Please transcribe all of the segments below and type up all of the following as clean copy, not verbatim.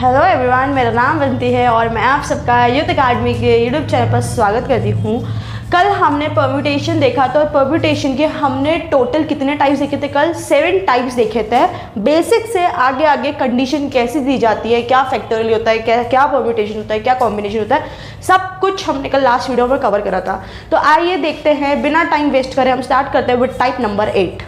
Hello everyone, मेरा नाम बंती है और मैं आप सबका यूथ अकेडमी के यूट्यूब चैनल पर स्वागत करती हूँ। कल हमने परम्यूटेशन देखा था और परम्यूटेशन के हमने टोटल कितने टाइप्स देखे थे? कल 7 टाइप्स देखे थे। बेसिक से आगे आगे कंडीशन कैसी दी जाती है, क्या फैक्टोरियल होता है, क्या परम्यूटेशन होता है, क्या कॉम्बिनेशन होता है, सब कुछ हमने कल लास्ट वीडियो में कवर करा था। तो आइए देखते हैं, बिना टाइम वेस्ट करे हम स्टार्ट करते हैं विद टाइप नंबर 8।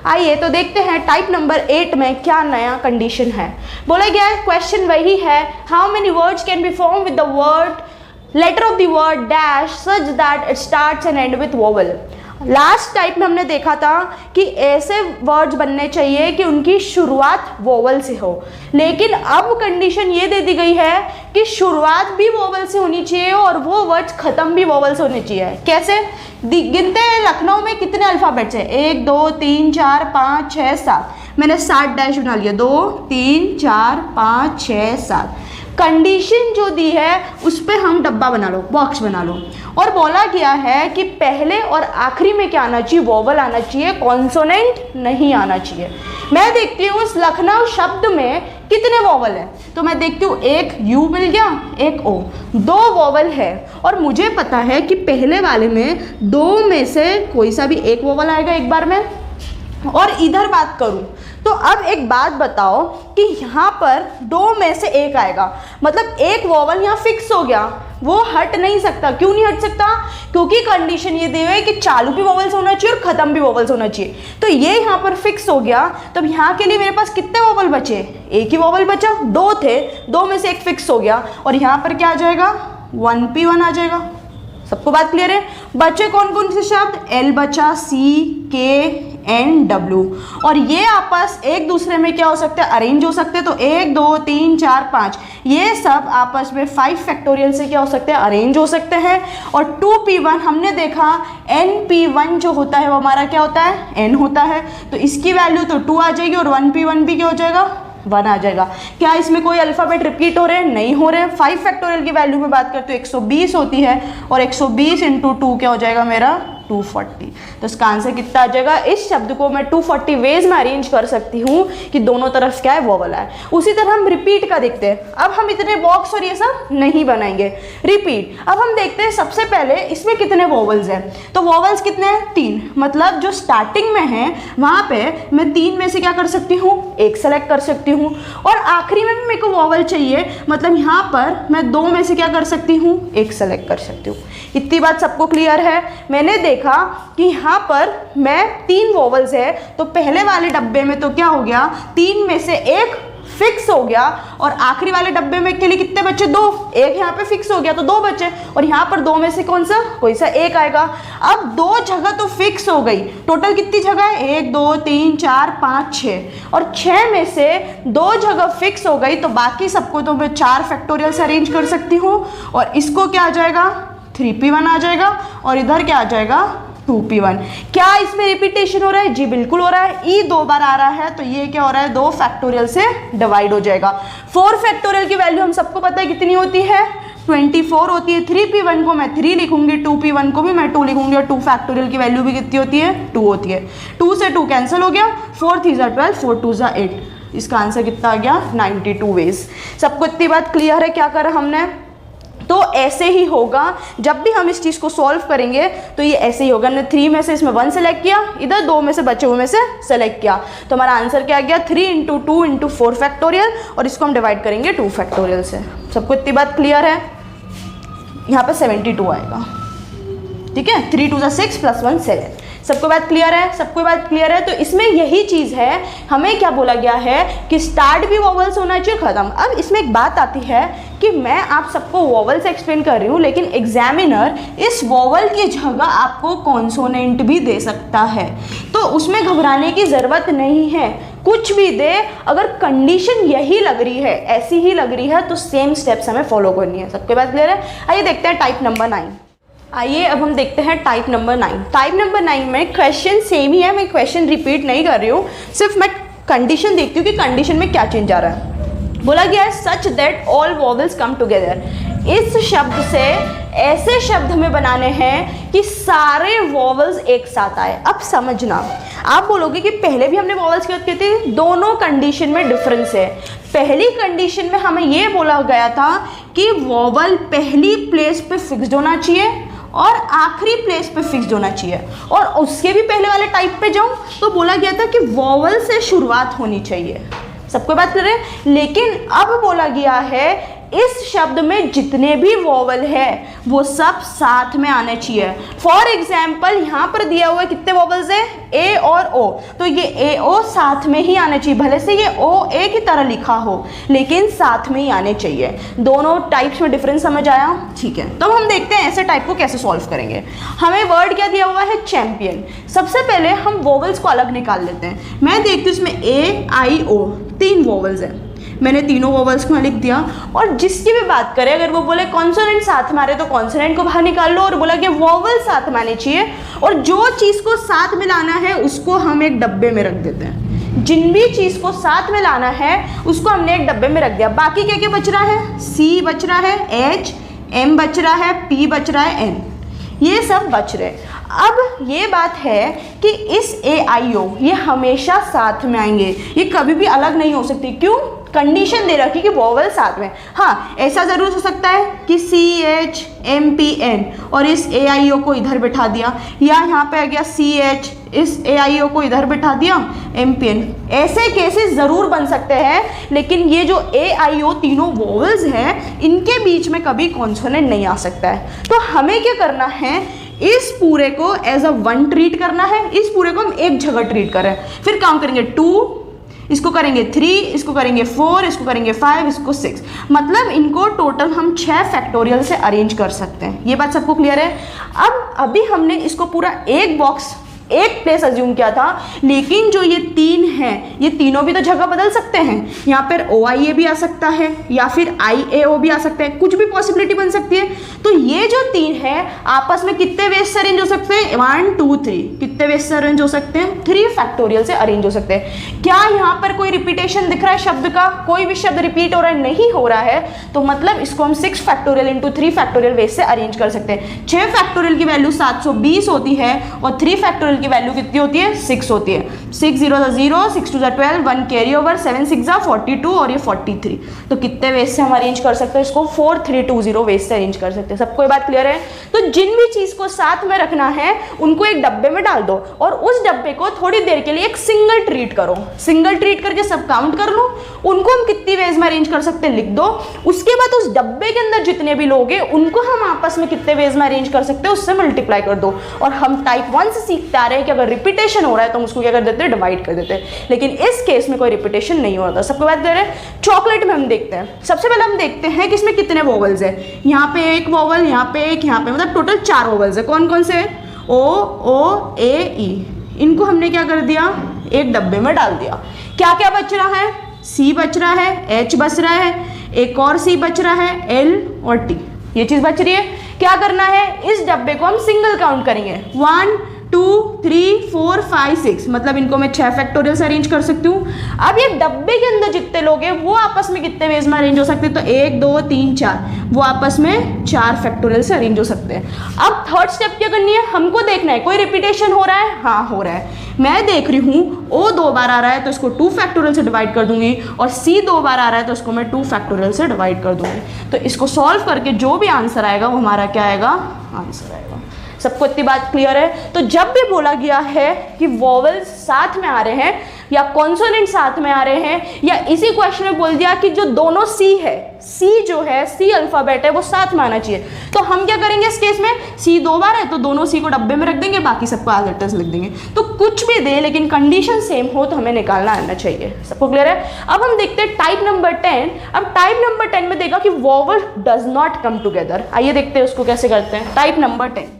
आइए तो देखते हैं टाइप नंबर 8 में क्या नया कंडीशन है। बोला गया है, क्वेश्चन वही है, how many words can be form with the word letter of the word dash such that it starts and end with vowel. Last type में हमने देखा था कि ऐसे वर्ड्स बनने चाहिए कि उनकी शुरुआत वोवल से हो, लेकिन अब कंडीशन ये दे दी गई है कि शुरुआत भी वोवल से होनी चाहिए और वो वर्ड्स खत्म भी वोवल से होने चाहिए। कैसे? गिनते हैं लखनऊ में कितने अल्फ़ाबेट्स हैं? 1 2 3 4 5 6 7। मैंने 7 डैश बना लिया, 2 3 4 5 6 7। कंडीशन जो दी है उस पर हम डब्बा बना लो, बॉक्स बना लो। और बोला गया है कि पहले और आखिरी में क्या आना चाहिए? वोवल आना चाहिए, कॉन्सोनेंट नहीं आना चाहिए। मैं देखती हूँ उस लखनऊ शब्द में कितने वोवल हैं, तो मैं देखती हूँ एक यू मिल गया, एक ओ, 2 वोवल है। और मुझे पता है कि पहले वाले में 2 में से कोई सा भी एक वोवल आएगा एक बार में। और इधर बात करूं तो अब एक बात बताओ कि यहाँ पर 2 में से एक आएगा, मतलब एक वोवल यहाँ फिक्स हो गया, वो हट नहीं सकता। क्यों नहीं हट सकता? क्योंकि कंडीशन ये दी हुई है कि चालू भी वोवल्स होना चाहिए और खत्म भी वोवल्स होना चाहिए। तो ये यहाँ पर फिक्स हो गया। तब यहाँ के लिए मेरे पास कितने वोवल बचे? एक ही वोवल बचा, 2 थे, 2 में से एक फिक्स हो गया और यहाँ पर क्या आ जाएगा? 1P1 आ जाएगा। सबको बात क्लियर है? बचे कौन कौन से शब्द? L बचा, C, K, N, W। और ये आपस एक दूसरे में क्या हो सकते हैं? अरेंज हो सकते हैं। तो 1 2 3 4 5 ये सब आपस में 5 फैक्टोरियल से क्या हो सकते हैं? अरेंज हो सकते हैं। और 2P1 हमने देखा, NP1 जो होता है वो हमारा क्या होता है? N होता है। तो इसकी वैल्यू तो 2 आ जाएगी और 1P1 भी क्या हो जाएगा? 1 आ जाएगा। क्या इसमें कोई अल्फ़ाबेट रिपीट हो रहे हैं? नहीं हो रहे हैं। 5 फैक्टोरियल की वैल्यू में बात करते हो 120 होती है और 120 × 2 क्या हो जाएगा मेरा? 240। तो इसका आंसर कितना आ जाएगा? इस शब्द को मैं 240 वेज में अरेंज कर सकती हूँ कि दोनों तरफ क्या है? वोवल है। उसी तरह हम रिपीट का देखते हैं। अब हम इतने बॉक्स और ये सब नहीं बनाएंगे। रिपीट अब हम देखते हैं, सबसे पहले इसमें कितने वोवल्स हैं? तो वोवल्स कितने हैं? 3। मतलब जो स्टार्टिंग में है वहाँ पे मैं 3 में से क्या कर सकती हूँ? 1 सेलेक्ट कर सकती हूँ। और आखिरी में भी मेरे को वोवल चाहिए, मतलब यहाँ पर मैं 2 में से क्या कर सकती हूँ? 1 सेलेक्ट कर सकती हूँ। इतनी बात सबको क्लियर है? मैंने देखा कि यहाँ पर मैं 3 वोवल्स है, तो पहले वाले डब्बे में तो क्या हो गया? 3 में से 1 फिक्स हो गया और आखिरी वाले डब्बे में के लिए कितने बचे? 2। 1 यहाँ पे फिक्स हो गया तो 2 बचे और यहाँ पर 2 में से कौन सा? कोई सा एक आएगा। अब 2 जगह तो फिक्स हो गई। टोटल कितनी जगह है? 1 2 3 4 5 6 और 6 में से 2 जगह फिक्स हो गई, तो बाकी सबको तो मैं 4 फैक्टोरियल से अरेंज कर सकती हूँ। और इसको क्या आ जाएगा? 3P1 आ जाएगा और इधर क्या आ जाएगा? 2P1। क्या इसमें रिपीटेशन हो रहा है? जी बिल्कुल हो रहा है। E 2 बार आ रहा है तो ये क्या हो रहा है? 2 फैक्टोरियल से डिवाइड हो जाएगा। 4 फैक्टोरियल की वैल्यू हम सबको पता है कितनी होती है? 24 होती है। 3P1 को मैं 3 लिखूंगी, 2P1 को भी मैं 2 लिखूंगी और 2 फैक्टोरियल की वैल्यू भी कितनी होती है? 2 होती है। 2 से 2 कैंसिल हो गया, 4 3 12, 4 2 8। इसका आंसर कितना आ गया? 92 वेज। सबको इतनी बात क्लियर है? क्या करा हमने? तो ऐसे ही होगा जब भी हम इस चीज़ को सॉल्व करेंगे, तो ये ऐसे ही होगा। ने 3 में से इसमें 1 सेलेक्ट किया, इधर 2 में से बचे हुए में से सेलेक्ट किया, तो हमारा आंसर क्या आ गया? 3 × 2 × 4 फैक्टोरियल और इसको हम डिवाइड करेंगे 2 फैक्टोरियल से। सबको इतनी बात क्लियर है? यहाँ पर 72 आएगा। ठीक है, 3 2 6 + 1 7। सबको बात क्लियर है? सबको बात क्लियर है? तो इसमें यही चीज़ है, हमें क्या बोला गया है कि स्टार्ट भी वोवल्स होना चाहिए, खत्म। अब इसमें एक बात आती है कि मैं आप सबको वोवल से एक्सप्लेन कर रही हूँ, लेकिन एग्जामिनर इस वोवल की जगह आपको कॉन्सोनेंट भी दे सकता है, तो उसमें घबराने की ज़रूरत नहीं है। कुछ भी दे, अगर कंडीशन यही लग रही है, ऐसी ही लग रही है, तो सेम स्टेप्स हमें फॉलो करनी है। सबके बात क्लियर है? आइए देखते हैं टाइप नंबर 9। आइए अब हम देखते हैं टाइप नंबर 9। टाइप नंबर 9 में क्वेश्चन सेम ही है, मैं क्वेश्चन रिपीट नहीं कर रही हूँ, सिर्फ मैं कंडीशन देखती हूँ कि कंडीशन में क्या चेंज आ रहा है। बोला गया है सच that all vowels come together. इस शब्द से ऐसे शब्द हमें बनाने हैं कि सारे वॉवल्स एक साथ आए। अब समझना, आप बोलोगे कि पहले भी हमने वॉवल्स की बात की थी, दोनों कंडीशन में डिफरेंस है। पहली कंडीशन में हमें ये बोला गया था कि वॉवल पहली प्लेस पे फिक्स्ड होना चाहिए और आखिरी प्लेस पे फिक्स्ड होना चाहिए, और उसके भी पहले वाले टाइप पे जाऊं तो बोला गया था कि वॉवल से शुरुआत होनी चाहिए। सबको बात कर रहे हैं। लेकिन अब बोला गया है इस शब्द में जितने भी वॉवल है वो सब साथ में आने चाहिए। फॉर एग्जाम्पल यहाँ पर दिया हुआ है कितने वॉवल्स है, ए और ओ, तो ये ए ओ साथ में ही आने चाहिए, भले से ये ओ ए की तरह लिखा हो लेकिन साथ में ही आने चाहिए। दोनों टाइप्स में डिफरेंस समझ आया? ठीक है, तो हम देखते हैं ऐसे टाइप को कैसे सॉल्व करेंगे। हमें वर्ड क्या दिया हुआ है, चैंपियन। सबसे पहले हम वॉवल्स को अलग निकाल लेते हैं। मैं देखती हूँ इसमें ए आई ओ 3 वॉवल्स हैं, मैंने तीनों वॉवल्स को लिख दिया। और जिसकी भी बात करें, अगर वो बोले कॉन्सोनेंट साथ में आ रहे तो कॉन्सोनेंट को बाहर निकाल लो, और बोला कि वॉवल साथ में आनी चाहिए, और जो चीज़ को साथ में लाना है उसको हम एक डब्बे में रख देते हैं। जिन भी चीज़ को साथ में लाना है उसको हमने एक डब्बे में रख दिया। बाकी क्या क्या बच रहा है, सी बच रहा है, एच, एम बच रहा है, पी बच रहा है, एन, ये सब बच रहे। अब ये बात है कि इस ए आई ओ ये हमेशा साथ में आएंगे, ये कभी भी अलग नहीं हो सकती। क्यों? कंडीशन दे रखी कि वॉवल साथ में। हाँ, ऐसा ज़रूर हो सकता है कि C H M P N और इस ए आई ओ को इधर बिठा दिया, या यहाँ पे आ गया सी एच, इस ए आई ओ को इधर बिठा दिया, एम पी एन। ऐसे केसेस ज़रूर बन सकते हैं, लेकिन ये जो ए आई ओ तीनों वॉवल्स हैं इनके बीच में कभी कॉन्सोनेंट नहीं आ सकता है। तो हमें क्या करना है, इस पूरे को एज अ वन ट्रीट करना है, इस पूरे को हम एक जगह ट्रीट करें। फिर काउंट करेंगे 2, इसको करेंगे 3, इसको करेंगे 4, इसको करेंगे 5, इसको 6, मतलब इनको टोटल हम 6 फैक्टोरियल से अरेंज कर सकते हैं। ये बात सबको क्लियर है? अब अभी हमने इसको पूरा एक बॉक्स एक प्लेस अज्यूम किया था, लेकिन जो ये 3 हैं ये तीनों भी तो जगह बदल सकते हैं। यहाँ पर ओ आई ए भी आ सकता है या फिर आई ए ओ भी आ सकता है, कुछ भी पॉसिबिलिटी बन सकती है। तो ये जो 3 है आपस में कितने वेज से अरेंज हो सकते हैं, 1 2 3, कितने वेज से अरेंज हो सकते हैं, 3 फैक्टोरियल से अरेंज हो सकते हैं। क्या यहाँ पर कोई रिपीटेशन दिख रहा है शब्द का? कोई भी शब्द रिपीट हो रहा है? नहीं हो रहा है, तो मतलब इसको हम 6 फैक्टोरियल इंटू 3 फैक्टोरियल वेज से अरेंज कर सकते हैं। 6 फैक्टोरियल की वैल्यू 720 होती है और 3 फैक्टोरियल की वैल्यू कितनी होती है, 6 होती है। 6 0 0, 6 2 12, 1 कैरी ओवर, 7 6 42 और ये 43। तो कितने वेज से हम अरेंज कर सकते हैं इसको? 4 3 2 0 वेज से अरेंज कर सकते हैं। सबको ये बात क्लियर है? तो जिन भी चीज को साथ में रखना है उनको एक डब्बे में डाल दो और उस डब्बे को थोड़ी देर के लिए एक सिंगल ट्रीट करो। सिंगल ट्रीट करके सब काउंट कर लो, उनको हम कितनी वेज में अरेंज कर सकते हैं लिख दो। उसके बाद उस डब्बे के अंदर जितने भी लोग हैं उनको हम आपस में कितने वेज में अरेंज कर सकते हैं उससे मल्टीप्लाई कर दो। और हम टाइप 1 से सीखते आ रहे हैं कि अगर रिपीटेशन हो रहा है तो हम उसको क्या कर देते हैं, डिवाइड कर देते हैं। लेकिन इस केस में कोई रिपीटेशन नहीं होता। सबको बात कर रहे हैं। चॉकलेट में हम देखते हैं, सबसे पहले हम देखते हैं कि इसमें कितने वोवल्स है। यहाँ पे एक वोवल, यहाँ पे एक, यहाँ पे, मतलब टोटल 4 वोवल्स है। कौन कौन से? ओ ओ ए ई। इनको हमने क्या कर दिया, एक डब्बे में डाल दिया। क्या क्या बच रहा है? सी बच रहा है, एच बच रहा है, एक और सी बच रहा है, एल और टी, ये चीज बच रही है। क्या करना है, इस डब्बे को हम सिंगल काउंट करेंगे। 1 2 3 4 5 6, मतलब इनको मैं 6 फैक्टोरियल से अरेंज कर सकती हूँ। अब ये डब्बे के अंदर जितने लोग हैं वो आपस में कितने वेज में अरेंज हो सकते हैं? तो 1 2 3 4, वो आपस में 4 फैक्टोरियल से अरेंज हो सकते हैं। अब थर्ड स्टेप क्या करनी है, हमको देखना है कोई रिपीटेशन हो रहा है? हाँ हो रहा है। मैं देख रही हूँ ओ 2 बार आ रहा है तो इसको 2 फैक्टोरियल से डिवाइड कर दूंगी, और सी 2 बार आ रहा है तो इसको मैं 2 फैक्टोरियल से डिवाइड कर दूंगी। तो इसको सॉल्व करके जो भी आंसर आएगा वो हमारा क्या आएगा, आंसर आएगा। सबको इतनी बात क्लियर है? तो जब भी बोला गया है कि वोवेल्स साथ में आ रहे हैं या कॉन्सोनेंट साथ में आ रहे हैं, या इसी क्वेश्चन में बोल दिया कि जो दोनों सी है, सी जो है सी अल्फाबेट है वो साथ में आना चाहिए, तो हम क्या करेंगे इस केस में? सी 2 बार है तो दोनों सी को डब्बे में रख देंगे, बाकी सबको एज इट इज लिख देंगे। तो कुछ भी दे लेकिन कंडीशन सेम हो तो हमें निकालना आना चाहिए। सबको क्लियर है? अब हम देखते हैं टाइप नंबर 10। अब टाइप नंबर 10 में देखा कि vowel does not come together. आइए देखते हैं उसको कैसे करते हैं। टाइप नंबर 10,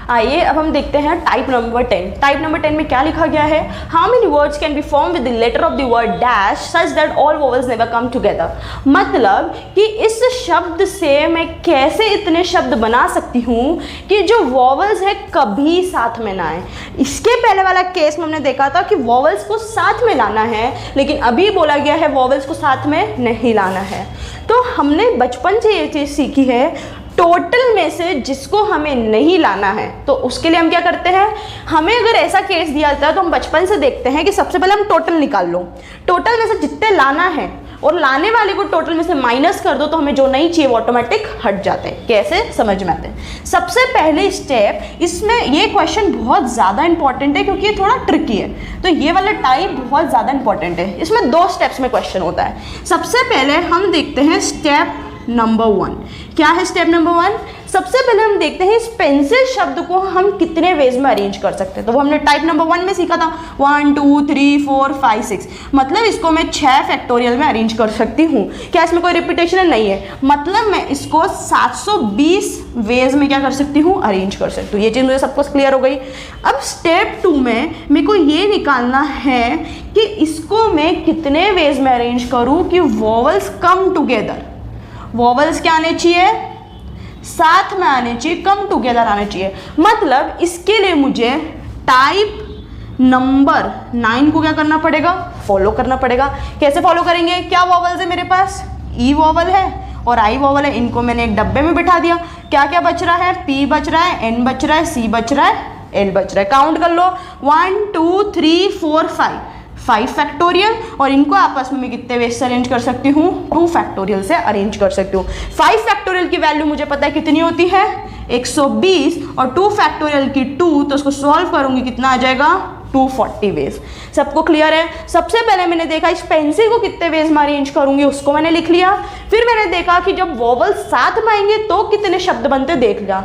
आइए अब हम देखते हैं टाइप नंबर 10। टाइप नंबर 10 में क्या लिखा गया है, how many words can be form with the letter of the word dash such that all vowels never come together. मतलब कि इस शब्द से मैं कैसे इतने शब्द बना सकती हूँ कि जो वोवल्स है कभी साथ में ना आए। इसके पहले वाला केस में हमने देखा था कि वोवल्स को साथ में लाना है, लेकिन अभी बोला गया है वोवल्स को साथ में नहीं लाना है। तो हमने बचपन से ये चीज़ सीखी है, टोटल में से जिसको हमें नहीं लाना है तो उसके लिए हम क्या करते हैं, हमें अगर ऐसा केस दिया जाता है तो हम बचपन से देखते हैं कि सबसे पहले हम टोटल निकाल लो, टोटल में से जितने लाना है और लाने वाले को टोटल में से माइनस कर दो तो हमें जो नहीं चाहिए वो ऑटोमेटिक हट जाते हैं। कैसे समझ में आते हैं। सबसे पहले स्टेप, इसमें ये क्वेश्चन बहुत ज़्यादा इंपॉर्टेंट है क्योंकि ये थोड़ा ट्रिकी है, तो ये वाला टाइप बहुत ज़्यादा इंपॉर्टेंट है। इसमें 2 स्टेप्स में क्वेश्चन होता है। सबसे पहले हम देखते हैं स्टेप नंबर 1। क्या है स्टेप नंबर 1? सबसे पहले हम देखते हैं इस पेंसिल शब्द को हम कितने वेज में अरेंज कर सकते हैं। तो वो हमने टाइप नंबर 1 में सीखा था 1 2 3 4 5 6, मतलब इसको मैं 6 फैक्टोरियल में अरेंज कर सकती हूँ। क्या इसमें कोई रिपीटेशन नहीं है, मतलब मैं इसको 720 वेज में क्या कर सकती हूँ, अरेंज कर सकती हूँ। ये चीज़ मुझे सब कुछ क्लियर हो गई। अब स्टेप 2 में मेरे को ये निकालना है कि इसको मैं कितने वेज में अरेंज करूँ कि वोवल्स कम टुगेदर। वोवल्स क्या आने चाहिए, साथ में आने चाहिए, कम टुगेदर आने चाहिए। मतलब इसके लिए मुझे टाइप नंबर 9 को क्या करना पड़ेगा, फॉलो करना पड़ेगा। कैसे फॉलो करेंगे, क्या वोवल्स है मेरे पास, ई वोवल है और आई वोवल है, इनको मैंने एक डब्बे में बिठा दिया। क्या क्या बच रहा है, पी बच रहा है, एन बच रहा है, सी बच रहा है, एल बच रहा है। काउंट कर लो 1 2 3 4 5 फैक्टोरियल, और इनको आपस में मैं कितने वेज से अरेंज कर सकती हूँ, 2 फैक्टोरियल से अरेंज कर सकती हूँ। 5 फैक्टोरियल की वैल्यू मुझे पता है कितनी होती है 120, और 2 फैक्टोरियल की 2, तो उसको सॉल्व करूंगी कितना आ जाएगा 240 वेज। सबको क्लियर है। सबसे पहले मैंने देखा इस पेंसिल को कितने वेज में अरेंज करूंगी, उसको मैंने लिख लिया। फिर मैंने देखा कि जब वोवल साथ में आएंगे तो कितने शब्द बनते देख लिया।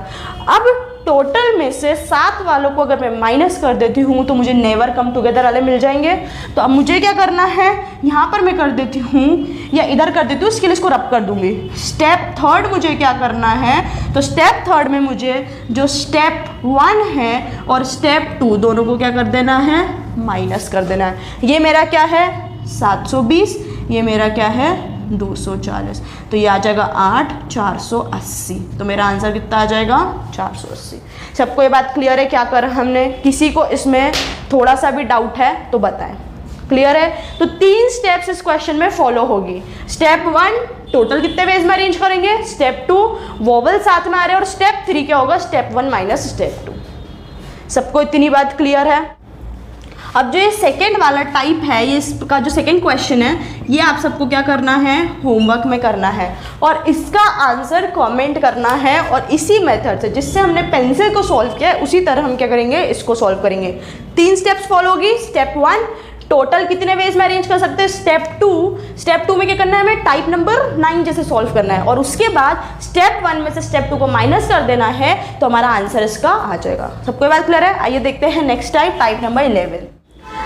अब टोटल में से 7 वालों को अगर मैं माइनस कर देती हूँ तो मुझे नेवर कम टुगेदर वाले मिल जाएंगे। तो अब मुझे क्या करना है, यहाँ पर मैं कर देती हूँ या इधर कर देती हूँ, इसके लिए इसको रब कर दूंगी। स्टेप 3 मुझे क्या करना है, तो स्टेप 3 में मुझे जो स्टेप 1 है और स्टेप 2 दोनों को क्या कर देना है, माइनस कर देना है। ये मेरा क्या है 720, ये मेरा क्या है 240, तो ये आ जाएगा 8 480। तो मेरा आंसर कितना आ जाएगा 480। सबको ये बात क्लियर है क्या कर हमने, किसी को इसमें थोड़ा सा भी डाउट है तो बताएं। क्लियर है। तो 3 स्टेप्स इस क्वेश्चन में फॉलो होगी। स्टेप 1 टोटल कितने वेज में अरेंज करेंगे, स्टेप 2 वोवल साथ में आ रहे हैं, और स्टेप 3 क्या होगा, स्टेप 1 माइनस स्टेप 2। सबको इतनी बात क्लियर है। अब जो ये सेकेंड वाला टाइप है, ये इसका जो सेकेंड क्वेश्चन है, ये आप सबको क्या करना है, होमवर्क में करना है और इसका आंसर कमेंट करना है। और इसी मेथड से जिससे हमने पेंसिल को सॉल्व किया है उसी तरह हम क्या करेंगे, इसको सॉल्व करेंगे। 3 स्टेप्स फॉलो होगी। स्टेप 1 टोटल कितने वेज में अरेंज कर सकते हैं, स्टेप 2 में क्या करना है, हमें टाइप नंबर 9 जैसे सॉल्व करना है, और उसके बाद स्टेप 1 में से स्टेप 2 को माइनस कर देना है, तो हमारा आंसर इसका आ जाएगा। सबको बात क्लियर है। आइए देखते हैं नेक्स्ट टाइप नंबर 11।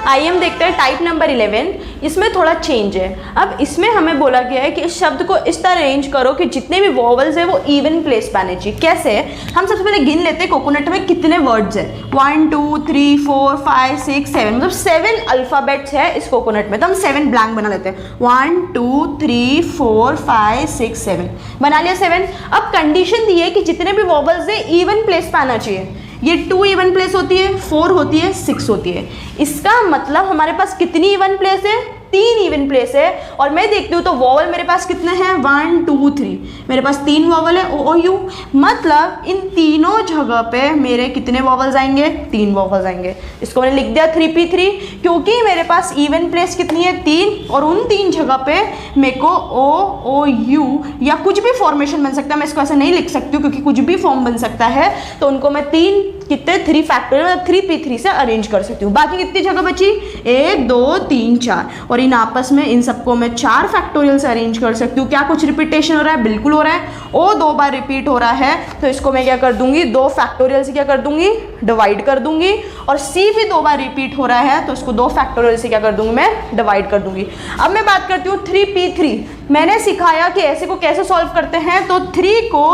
आइए हम देखते हैं टाइप नंबर 11। इसमें थोड़ा चेंज है। अब इसमें हमें बोला गया है कि इस शब्द को इस तरह अरेंज करो कि जितने भी वोवल्स है वो इवन प्लेस पे आने चाहिए। कैसे, हम सबसे पहले गिन लेते हैं कोकोनट में कितने वर्ड्स है, 1 2 3 4 5 6 7, मतलब 7 अल्फ़ाबेट्स है इस कोकोनट में। तो हम 7 ब्लैंक बना लेते हैं, 1 2 3 4 5 6 7 बना लिया 7। अब कंडीशन दी है कि जितने भी वोवल्स है इवन प्लेस पे आना चाहिए। ये 2 इवन प्लेस होती है, 4 होती है, 6 होती है। इसका मतलब हमारे पास कितनी इवन प्लेस है, 3 इवन प्लेस है। और मैं देखती हूँ तो वोवल मेरे पास कितने हैं, 1 2 3, मेरे पास 3 वोवल है ओ यू। मतलब इन तीनों जगह पे मेरे कितने वोवल्स आएंगे, 3 वोवल्स आएंगे। इसको मैंने लिख दिया 3p3, क्योंकि मेरे पास इवन प्लेस कितनी है 3, और उन 3 जगह पे मेरे को ओ यू या कुछ भी फॉर्मेशन बन सकता है। मैं इसको ऐसे नहीं लिख सकती हूँ क्योंकि कुछ भी फॉर्म बन सकता है, तो उनको मैं 3 फैक्टोरियल 3p3 से अरेंज कर सकती हूँ। बाकी कितनी जगह बची, 1 2 3 4, और इन आपस में इन सबको मैं 4 फैक्टोरियल से अरेंज कर सकती हूँ। क्या कुछ रिपीटेशन हो रहा है, बिल्कुल हो रहा है। ओ 2 बार रिपीट हो रहा है, तो इसको मैं क्या कर दूंगी, 2 फैक्टोरियल से क्या कर दूंगी, डिवाइड कर दूंगी। और सी भी 2 बार रिपीट हो रहा है, तो इसको 2 फैक्टोरियल से क्या कर दूंगी, मैं डिवाइड कर दूंगी। अब मैं बात करती हूँ 3p3। मैंने सिखाया कि ऐसे को कैसे सॉल्व करते हैं। तो 3 को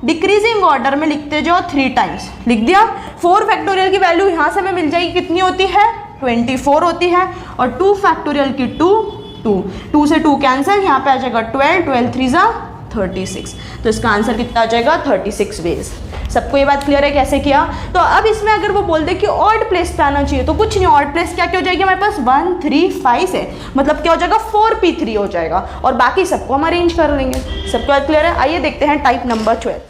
डिक्रीजिंग ऑर्डर में लिखते जाओ 3 टाइम्स, लिख दिया। 4 फैक्टोरियल की वैल्यू यहाँ से हमें मिल जाएगी, कितनी होती है 24 होती है, और 2 फैक्टोरियल की 2 से 2 कैंसिल, यहाँ पे आ जाएगा 12 3 जा 36। तो इसका आंसर कितना आ जाएगा 36 वेज। सबको ये बात क्लियर है कैसे किया? तो अब इसमें अगर वो बोल दे कि ऑड प्लेस पे आना चाहिए, तो कुछ नहीं, ऑड प्लेस क्या क्या हो जाएगी हमारे पास 1 3 5 है, मतलब क्या हो जाएगा 4p3 हो जाएगा, और बाकी सबको हम अरेंज कर लेंगे। सबको बात क्लियर है? आइए देखते हैं टाइप नंबर 12।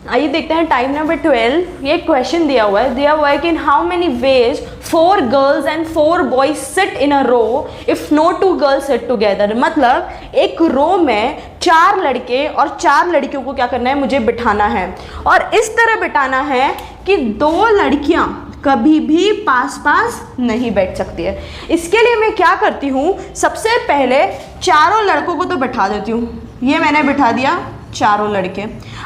आइए देखते हैं टाइप नंबर 12। ये क्वेश्चन दिया हुआ है कि in how many ways 4 girls and 4 boys sit in a row if no 2 girls sit together. मतलब एक रो में 4 लड़के और 4 लड़कियों को क्या करना है, मुझे बिठाना है, और इस तरह बिठाना है कि 2 लड़कियां कभी भी पास पास नहीं बैठ सकती है। इसके लिए मैं क्या करती हूँ, सबसे पहले चारों लड़कों को तो बिठा देती हूँ, ये मैंने बिठा दिया चारों लड़के।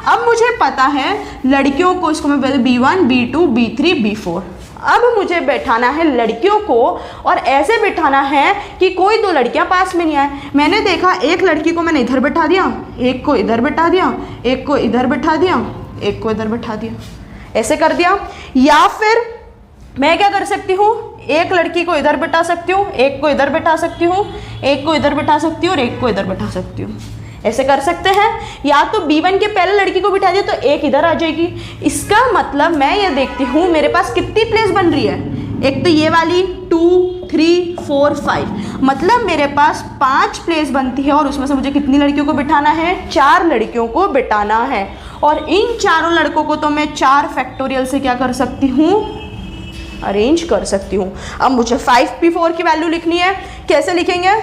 अब मुझे पता है लड़कियों को, इसको मैं पहले B1 B2 B3 B4, अब मुझे बैठाना है लड़कियों को, और ऐसे बैठाना है कि कोई 2 लड़कियां पास में नहीं आए। मैंने देखा एक लड़की को मैंने इधर बैठा दिया, एक को इधर बैठा दिया, एक को इधर बैठा दिया, एक को इधर बैठा दिया, ऐसे कर दिया। या फिर मैं क्या कर सकती हूँ, एक लड़की को इधर बैठा सकती हूँ, एक को इधर बैठा सकती हूँ, एक को इधर बैठा सकती हूँ, और एक को इधर बैठा सकती हूँ, ऐसे कर सकते हैं। या तो B1 के पहले लड़की को बिठा दिया तो एक इधर आ जाएगी। इसका मतलब मैं ये देखती हूँ मेरे पास कितनी प्लेस बन रही है, एक तो ये वाली 2 3 4 5, मतलब मेरे पास 5 प्लेस बनती है, और उसमें से मुझे कितनी लड़कियों को बिठाना है, 4 लड़कियों को बिठाना है। और इन चारों लड़कों को तो मैं 4 फैक्टोरियल से क्या कर सकती हूँ, अरेंज कर सकती हूँ। अब मुझे 5p4 की वैल्यू लिखनी है, कैसे लिखेंगे,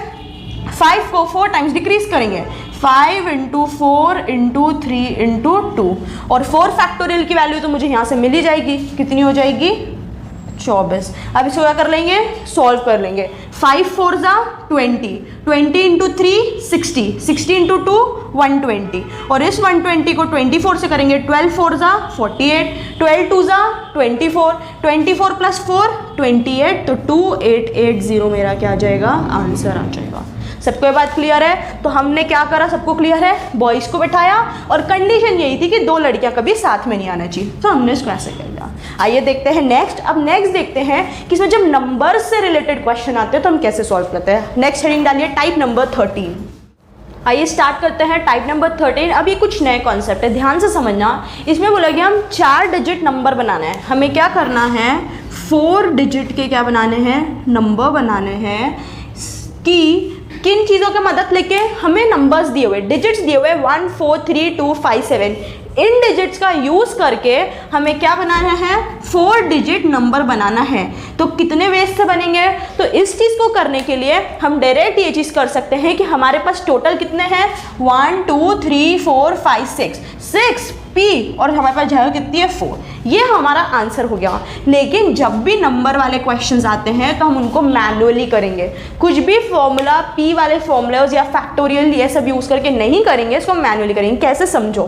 5 को 4 टाइम्स डिक्रीज करेंगे, 5 × 4 × 3 × 2, और 4 फैक्टोरियल की वैल्यू तो मुझे यहाँ से मिल ही जाएगी, कितनी हो जाएगी 24। अब इसको क्या कर लेंगे, सॉल्व कर लेंगे। 5 4 जा 20, 20 × 3 60, 60 × 2 120, और इस 120 को 24 से करेंगे, 12 4 जा 48, 12 2 जा 24, 24 + 4 28, तो 2880 मेरा क्या आ जाएगा, आंसर आ जाएगा। सबको ये बात क्लियर है? तो हमने क्या करा, सबको क्लियर है, बॉयज़ को बिठाया, और कंडीशन यही थी कि 2 लड़कियां कभी साथ में नहीं आना चाहिए, तो हमने इसको ऐसे कर लिया। आइए देखते हैं नेक्स्ट। अब नेक्स्ट देखते हैं कि इसमें जब नंबर से रिलेटेड क्वेश्चन आते हैं तो हम कैसे सॉल्व करते हैं। नेक्स्ट हेडिंग डालिए टाइप नंबर 13। आइए स्टार्ट करते हैं टाइप नंबर 13। अब ये कुछ नए कॉन्सेप्ट है, ध्यान से समझना। इसमें बोला गया हम 4 डिजिट नंबर बनाना है। हमें क्या करना है, 4 डिजिट के क्या बनाने हैं, नंबर बनाने हैं। कि किन चीज़ों की मदद लेके, हमें नंबर्स दिए हुए, डिजिट्स दिए हुए 1 4 3 2 5 7, इन डिजिट्स का यूज़ करके हमें क्या बनाना है, 4 डिजिट नंबर बनाना है। तो कितने वेज से बनेंगे, तो इस चीज़ को करने के लिए हम डायरेक्ट ये चीज़ कर सकते हैं कि हमारे पास टोटल कितने हैं, 1 2 3 4 5 6 p, और हमारे पास जगह कितनी है 4, ये हमारा आंसर हो गया। लेकिन जब भी नंबर वाले क्वेश्चंस आते हैं तो हम उनको मैनुअली करेंगे, कुछ भी फॉर्मूला p वाले फॉर्मूलाज या फैक्टोरियल ये सब यूज़ करके नहीं करेंगे, इसको मैनुअली करेंगे। कैसे समझो,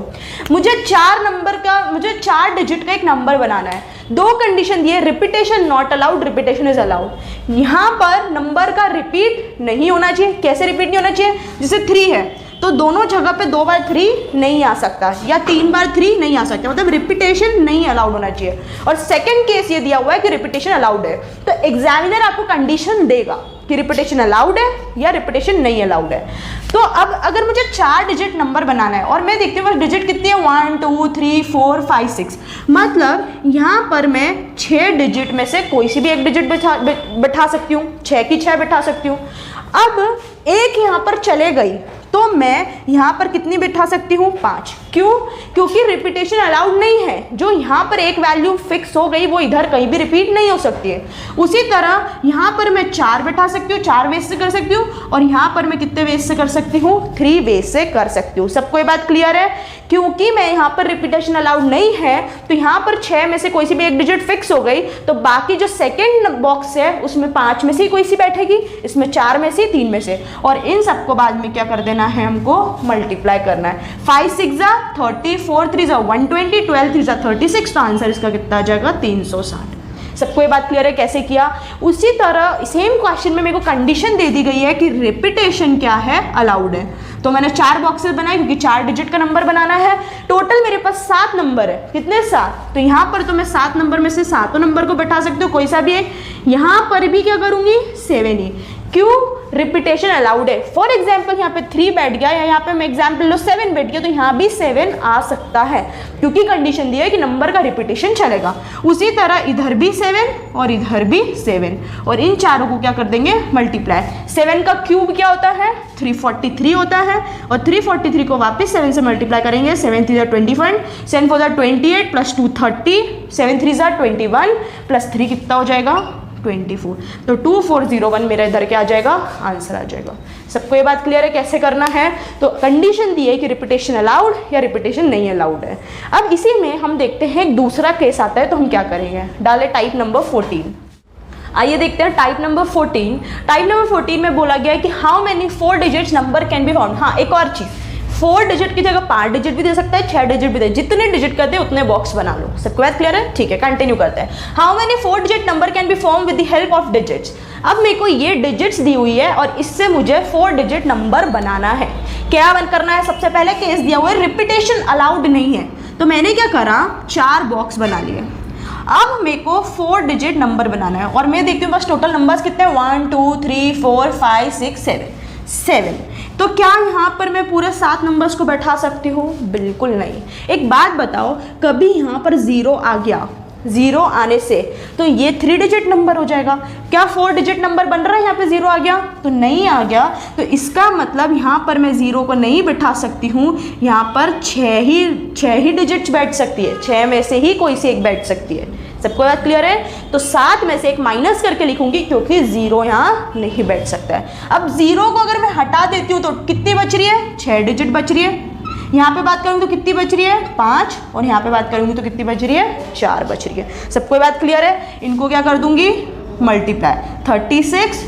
मुझे 4 डिजिट का एक नंबर बनाना है, 2 कंडीशन दिए, repetition not allowed, repetition is allowed. यहाँ पर नंबर का रिपीट नहीं होना चाहिए। कैसे रिपीट नहीं होना चाहिए, जैसे 3 है तो दोनों जगह पे 2 बार 3 नहीं आ सकता, या 3 बार 3 नहीं आ सकता, मतलब रिपीटेशन नहीं अलाउड होना चाहिए। और सेकंड केस ये दिया हुआ है कि रिपीटेशन अलाउड है, तो एग्जामिनर आपको कंडीशन देगा कि रिपीटेशन अलाउड है या रिपीटेशन नहीं अलाउड है। तो अब अगर मुझे 4 डिजिट नंबर बनाना है और मैं देखती हूँ बस डिजिट कितनी है 1 2 3 4 5 6, मतलब यहाँ पर मैं 6 डिजिट में से कोई सी भी एक डिजिट बैठा सकती हूँ, 6 की 6 बैठा सकती हूँ। अब एक यहाँ पर चले गई तो मैं यहाँ पर कितनी बिठा सकती हूँ 5। क्यों? क्योंकि रिपीटेशन अलाउड नहीं है। जो यहाँ पर एक वैल्यू फिक्स हो गई वो इधर कहीं भी रिपीट नहीं हो सकती है। उसी तरह यहाँ पर मैं 4 बिठा सकती हूँ, 4 वेज से कर सकती हूँ, और यहाँ पर मैं कितने वेज से कर सकती हूँ 3 वेज से कर सकती हूँ। सबको ये बात क्लियर है? क्योंकि मैं यहाँ पर रिपीटेशन अलाउड नहीं है तो यहाँ पर 6 में से कोई सी भी एक डिजिट फिक्स हो गई, तो बाकी जो सेकेंड बॉक्स है उसमें 5 में से कोई सी बैठेगी, इसमें 4 में से 3 में से, और इन सबको बाद में क्या कर देना है, हमको मल्टीप्लाई करना है। 5 6 जा 30, 4 3 जा 120, 12 3 जा 36, तो आंसर इसका कितना आ जाएगा 360। सबको ये बात क्लियर है कैसे किया? उसी तरह सेम क्वेश्चन में मेरे को कंडीशन दे दी गई है कि रिपीटेशन क्या है, अलाउड है। तो मैंने 4 बॉक्सेस बनाए क्योंकि 4 डिजिट का नंबर बनाना है। टोटल मेरे पास 7 नंबर है, कितने 7, तो यहाँ पर तो मैं 7 नंबर में से 7 नंबर को बैठा सकती हूँ, कोई सा भी एक। यहाँ पर भी क्या करूँगी 7 ही, क्यों, रिपीटेशन अलाउड है। फॉर एग्जाम्पल यहाँ पे 3 बैठ गया या यहाँ पे मैं एग्जाम्पल लो 7 बैठ गया, तो यहाँ भी 7 आ सकता है क्योंकि कंडीशन दी है कि नंबर का रिपीटेशन चलेगा। उसी तरह इधर भी 7 और इधर भी 7, और इन चारों को क्या कर देंगे मल्टीप्लाई। 7 का क्यूब क्या होता है 343 होता है, और 343 को वापस 7 से मल्टीप्लाई करेंगे। 7 3 21, 7 4 28 प्लस 2 30, 7 3 21 प्लस 3 कितना हो जाएगा 24। तो 2401 मेरा इधर क्या आ जाएगा आंसर आ जाएगा। सबको ये बात क्लियर है कैसे करना है। तो कंडीशन दी है कि रिपीटेशन अलाउड या रिपीटेशन नहीं अलाउड है। अब इसी में हम देखते हैं एक दूसरा केस आता है, तो हम क्या करेंगे, डाले टाइप नंबर 14। आइए देखते हैं टाइप नंबर 14। टाइप नंबर 14 में बोला गया है कि how many 4 digits number can be found. हाँ, एक और चीज़, 4 डिजिट की जगह 5 डिजिट भी दे सकता है, 6 डिजिट भी दे, जितने डिजिट करते हैं उतने बॉक्स बना लो। सबको बात क्लियर है, ठीक है, कंटिन्यू करते हैं। How many 4 digit number can be form with the help of digits. अब मेरे को ये डिजिट्स दी हुई है और इससे मुझे 4 डिजिट नंबर बनाना है। क्या करना है, सबसे पहले केस दिया हुआ है रिपीटेशन अलाउड नहीं है, तो मैंने क्या करा 4 बॉक्स बना लिए। अब मेरे को 4 डिजिट नंबर बनाना है और मैं देखती हूँ बस टोटल नंबर्स कितने हैं 1 2 3 4 5 6 7। तो क्या यहाँ पर मैं पूरे 7 नंबर्स को बैठा सकती हूँ, बिल्कुल नहीं। एक बात बताओ, कभी यहाँ पर 0 आ गया, 0 आने से तो ये 3 डिजिट नंबर हो जाएगा। क्या 4 डिजिट नंबर बन रहा है, यहाँ पे 0 आ गया तो नहीं आ गया, तो इसका मतलब यहाँ पर मैं 0 को नहीं बिठा सकती हूँ। यहाँ पर 6 ही डिजिट्स बैठ सकती है, 6 में से ही कोई सी एक बैठ सकती है। सबको बात क्लियर है। तो 7 में से एक माइनस करके लिखूंगी क्योंकि 0 यहाँ नहीं बैठ सकता है। अब 0 को अगर मैं हटा देती हूँ तो कितनी बच रही है, 6 डिजिट बच रही है। यहाँ पे बात करूँगी तो कितनी बच रही है 5, और यहाँ पे बात करूँगी तो कितनी बच रही है 4 बच रही है। सबको बात क्लियर है। इनको क्या कर दूंगी मल्टीप्लाई, 36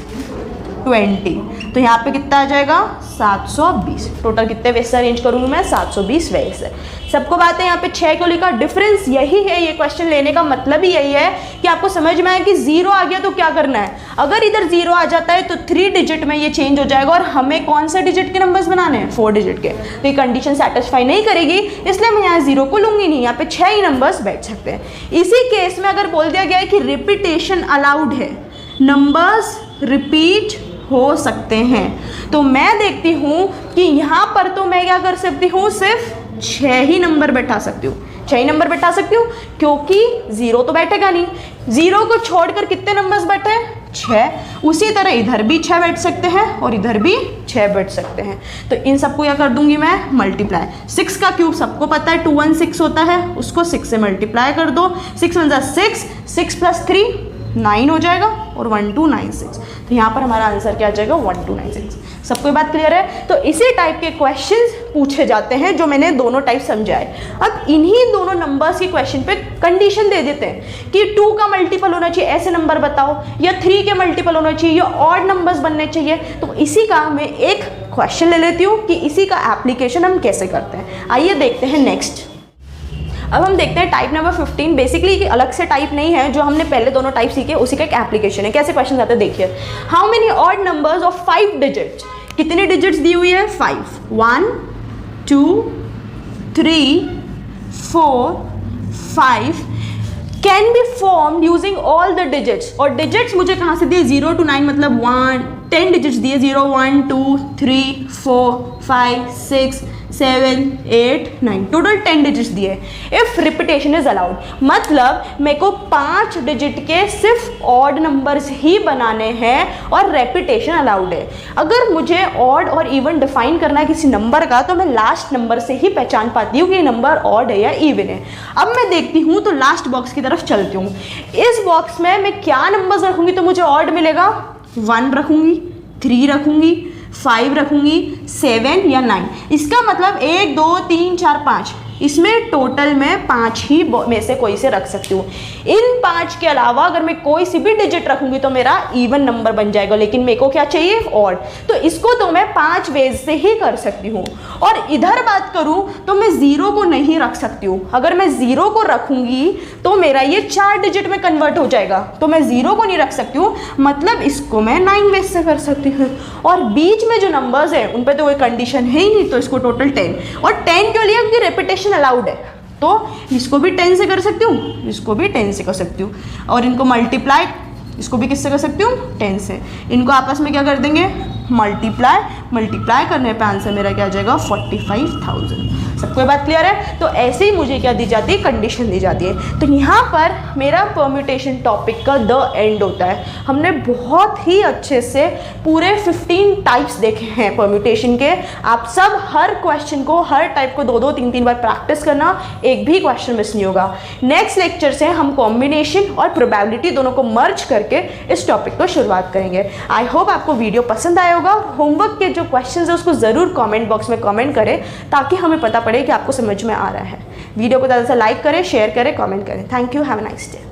20, तो यहाँ पे कितना आ जाएगा 720। टोटल कितने वेज से अरेंज करूँगी मैं 720 वेज से। सबको बात है यहाँ पे 6 को लिखा, डिफरेंस यही है। ये क्वेश्चन लेने का मतलब ही यही है कि आपको समझ में आए कि 0 आ गया तो क्या करना है। अगर इधर 0 आ जाता है तो 3 डिजिट में ये चेंज हो जाएगा और हमें कौन से डिजिट के नंबर्स बनाने हैं 4 डिजिट के, तो ये कंडीशन सेटिस्फाई नहीं करेगी, इसलिए मैं यहाँ 0 को लूँगी नहीं। यहाँ पे 6 ही नंबर्स बैठ सकते हैं। इसी केस में अगर बोल दिया गया है कि रिपीटेशन अलाउड है, नंबर्स रिपीट हो सकते हैं, तो मैं देखती हूँ कि यहाँ पर तो मैं क्या कर सकती हूँ, सिर्फ 6 ही नंबर बैठा सकती हूँ। 6 ही नंबर बैठा सकती हूँ क्योंकि 0 तो बैठेगा नहीं। 0 को छोड़कर कितने नंबर्स बैठे हैं 6। उसी तरह इधर भी 6 बैठ सकते हैं और इधर भी 6 बैठ सकते हैं। तो इन सबको क्या कर दूंगी मैं मल्टीप्लाई। 6 का क्यूब सबको पता है 216 होता है, उसको 6 से मल्टीप्लाई कर दो। 6 1 6, 6 + 3 9 हो जाएगा और 1296। तो यहाँ पर हमारा आंसर क्या आ जाएगा 1296। सबको बात क्लियर है। तो इसी टाइप के क्वेश्चंस पूछे जाते हैं जो मैंने दोनों टाइप समझाए। अब इन्हीं दोनों नंबर्स के क्वेश्चन पे कंडीशन दे देते हैं कि 2 का मल्टीपल होना चाहिए, ऐसे नंबर बताओ, या 3 के मल्टीपल होना चाहिए, या ऑड नंबर्स बनने चाहिए। तो इसी का मैं एक क्वेश्चन ले लेती हूँ कि इसी का एप्लीकेशन हम कैसे करते हैं। आइए देखते हैं नेक्स्ट। अब हम देखते हैं टाइप नंबर 15। बेसिकली अलग से टाइप नहीं है, जो हमने पहले दोनों टाइप सीखे उसी का एक एप्लीकेशन है। कैसे क्वेश्चन आते हैं देखिए। How many odd numbers of 5 digits, कितने डिजिट्स दी हुई है 5, 1 2 3 4 5 can be form using all the digits. और डिजिट्स मुझे कहाँ से दिए 0 to 9, मतलब 10 डिजिट्स दिए, 0 1 2 3 4 5 6 7 8 9, टोटल 10 डिजिट्स दिए। इफ रिपीटेशन इज अलाउड, मतलब मेरे को 5 डिजिट के सिर्फ ऑड नंबर्स ही बनाने हैं और रेपिटेशन अलाउड है। अगर मुझे ऑड और इवन डिफाइन करना है किसी नंबर का, तो मैं लास्ट नंबर से ही पहचान पाती हूँ कि ये नंबर ऑड है या इवन है। अब मैं देखती हूँ तो लास्ट बॉक्स की तरफ चलती हूँ। इस बॉक्स में मैं क्या नंबर्स रखूँगी तो मुझे ऑड मिलेगा, 1 रखूँगी, 3 रखूँगी, 5 रखूँगी, 7 या 9। इसका मतलब 1 2 3 4 5 इसमें टोटल मैं 5 ही में से कोई से रख सकती हूँ। इन 5 के अलावा अगर मैं कोई सी भी डिजिट रखूंगी तो मेरा इवन नंबर बन जाएगा, लेकिन मेरे को क्या चाहिए ऑड। तो इसको तो मैं 5 वेज से ही कर सकती हूँ। और इधर बात करूँ तो मैं 0 को नहीं रख सकती हूँ। अगर मैं 0 को रखूंगी तो मेरा ये 4 डिजिट में कन्वर्ट हो जाएगा, तो मैं 0 को नहीं रख सकती हूँ, मतलब इसको मैं 9 वेज से कर सकती हूँ। और बीच में जो नंबर्स हैं उन पे तो कोई कंडीशन है ही नहीं, तो इसको टोटल 10, और 10 के लिए क्योंकि रेपिटेशन अलाउड है तो इसको भी 10 से कर सकती हूँ, इसको भी 10 से कर सकती हूँ, और इनको मल्टीप्लाई इसको भी किससे कर सकती हूँ 10 से। इनको आपस में क्या कर देंगे मल्टीप्लाई करने पे आंसर मेरा क्या आ जाएगा 45,000। सबको ये बात क्लियर है। तो ऐसे ही मुझे क्या दी जाती है कंडीशन दी जाती है। तो यहाँ पर मेरा परम्यूटेशन टॉपिक का द एंड होता है। हमने बहुत ही अच्छे से पूरे 15 टाइप्स देखे हैं परम्यूटेशन के। आप सब हर क्वेश्चन को हर टाइप को 2-2 3-3 बार प्रैक्टिस करना, एक भी क्वेश्चन मिस नहीं होगा। नेक्स्ट लेक्चर से हम कॉम्बिनेशन और प्रोबेबिलिटी दोनों को मर्ज करके इस टॉपिक को शुरुआत करेंगे। आई होप आपको वीडियो पसंद आया होगा। होमवर्क के जो क्वेश्चंस है उसको ज़रूर कमेंट बॉक्स में कमेंट करें ताकि हमें पता पड़े कि आपको समझ में आ रहा है। वीडियो को ज़्यादा से लाइक करें, शेयर करें, कमेंट करें। Thank you, have a nice day.